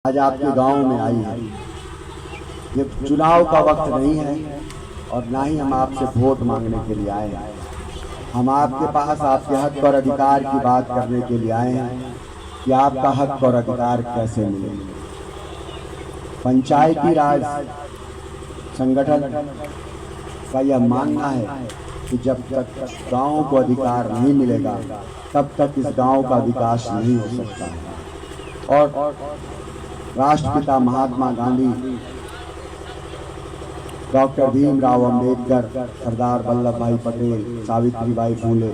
आज आपके गांव में आई है। ये चुनाव का वक्त नहीं है और ना ही हम आपसे वोट मांगने के लिए आए हैं। हम आपके पास आपके हक और अधिकार की बात करने के लिए आए हैं कि आपका हक और अधिकार कैसे मिले। पंचायती राज संगठन का यह मानना है कि जब तक गांव को अधिकार नहीं मिलेगा तब तक इस गांव का विकास नहीं हो सकता है। और राष्ट्रपिता महात्मा गांधी, डॉक्टर भीमराव अंबेडकर, सरदार वल्लभ भाई पटेल, सावित्रीबाई फूले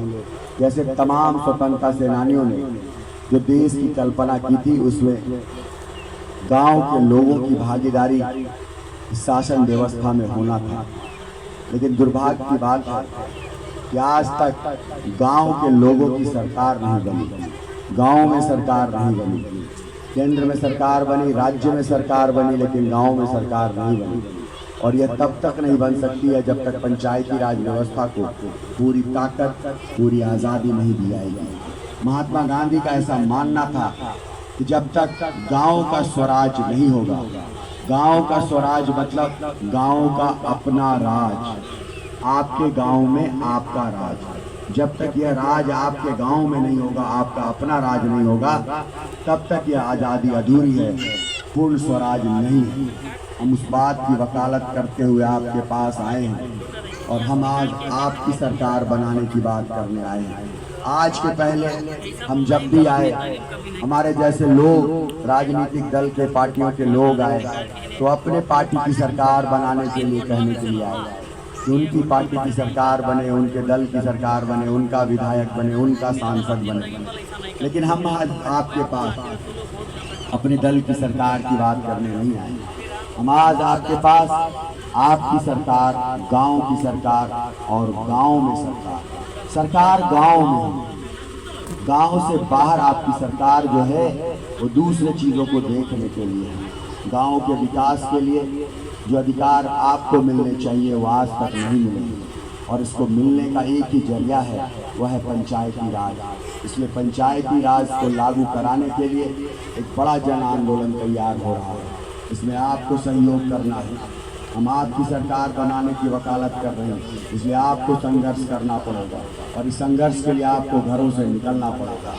जैसे तमाम स्वतंत्रता सेनानियों ने जो देश की कल्पना की थी, उसमें गांव के लोगों की भागीदारी शासन व्यवस्था में होना था। लेकिन दुर्भाग्य की बात है कि आज तक गांव के लोगों की सरकार नहीं बनी, गांव में सरकार नहीं बनी। केंद्र में सरकार बनी, राज्य में सरकार बनी, लेकिन गांव में सरकार नहीं बनी। और यह तब तक नहीं बन सकती है जब तक पंचायती राज व्यवस्था को पूरी ताकत, पूरी आज़ादी नहीं दी जाएगी। महात्मा गांधी का ऐसा मानना था कि जब तक गांव का स्वराज नहीं होगा, गांव का स्वराज मतलब गांव का अपना राज, आपके गांव में आपका राज, जब तक यह राज आपके गांव में नहीं होगा, आपका अपना राज नहीं होगा, तब तक यह आज़ादी अधूरी है, पूर्ण स्वराज नहीं है। हम उस बात की वकालत करते हुए आपके पास आए हैं और हम आज आपकी सरकार बनाने की बात करने आए हैं। आज के पहले हम जब भी आए, हमारे जैसे लोग, राजनीतिक दल के पार्टियों के लोग आए तो अपने पार्टी की सरकार बनाने के लिए कहने के लिए आए कि उनकी पार्टी की सरकार बने, उनके दल की सरकार बने, उनका विधायक बने, उनका सांसद बने। लेकिन हम आज आपके पास अपने दल की सरकार की बात करने नहीं आए। हम आज आपके पास आपकी सरकार, गांव की सरकार और गांव में सरकार गांव में, गांव से बाहर आपकी सरकार जो है वो दूसरे चीज़ों को देखने के लिए है। गांव के विकास के लिए जो अधिकार आपको मिलने चाहिए वो आज तक नहीं मिले और इसको मिलने का एक ही जरिया है, वह है पंचायती राज। इसलिए पंचायती राज को लागू कराने के लिए एक बड़ा जन आंदोलन तैयार हो रहा है। इसमें आपको सहयोग करना है। हम आपकी सरकार बनाने की वकालत कर रहे हैं, इसलिए आपको संघर्ष करना पड़ेगा और इस संघर्ष के लिए आपको घरों से निकलना पड़ेगा।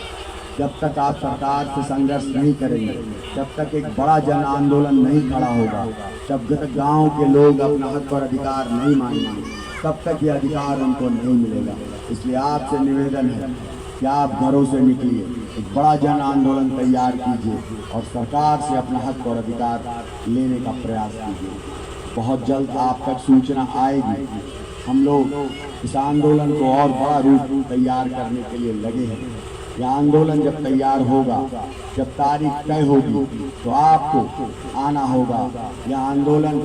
जब तक आप सरकार से संघर्ष नहीं करेंगे, जब तक एक बड़ा जन आंदोलन नहीं खड़ा होगा, जब तक गांव के लोग अपना हक और अधिकार नहीं मांगेंगे, तब तक ये अधिकार उनको नहीं मिलेगा। इसलिए आपसे निवेदन है कि आप घरों से निकलिए, एक बड़ा जन आंदोलन तैयार कीजिए और सरकार से अपना हक और अधिकार लेने का प्रयास कीजिए। बहुत जल्द आप तक सूचना आएगी। हम लोग इस आंदोलन को और बड़ा रूप तैयार करने के लिए लगे हैं। यह आंदोलन जब तैयार होगा, जब तारीख तय होगी, तो आपको आना होगा। यह आंदोलन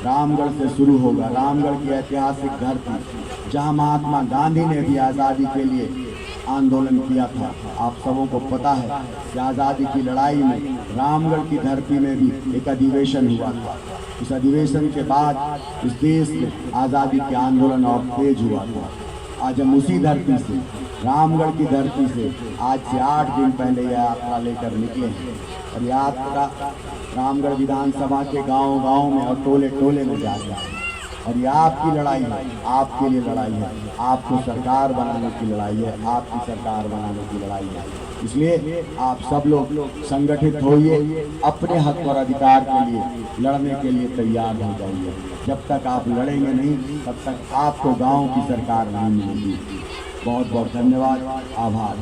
रामगढ़ से शुरू होगा, रामगढ़ की ऐतिहासिक धरती जहां महात्मा गांधी ने भी आज़ादी के लिए आंदोलन किया था। आप सबों को पता है कि आज़ादी की लड़ाई में रामगढ़ की धरती में भी एक अधिवेशन हुआ था। इस अधिवेशन के बाद इस देश में आज़ादी के आंदोलन और तेज हुआ था। आज हम उसी धरती से, रामगढ़ की धरती से, आज से 8 दिन पहले यह यात्रा लेकर निकले हैं और यात्रा रामगढ़ विधानसभा के गांव-गांव में और टोले-टोले में जा रहा है। और ये आपकी लड़ाई है, आपके लिए लड़ाई है, आपको सरकार बनाने की लड़ाई है, आपकी सरकार बनाने की लड़ाई है। इसलिए आप सब लोग संगठित होइए, अपने हक और अधिकार के लिए लड़ने के लिए तैयार हो जाइए। जब तक आप लड़ेंगे नहीं, तब तक आपको गांव की सरकार नहीं मिलेगी। बहुत बहुत धन्यवाद, आभार।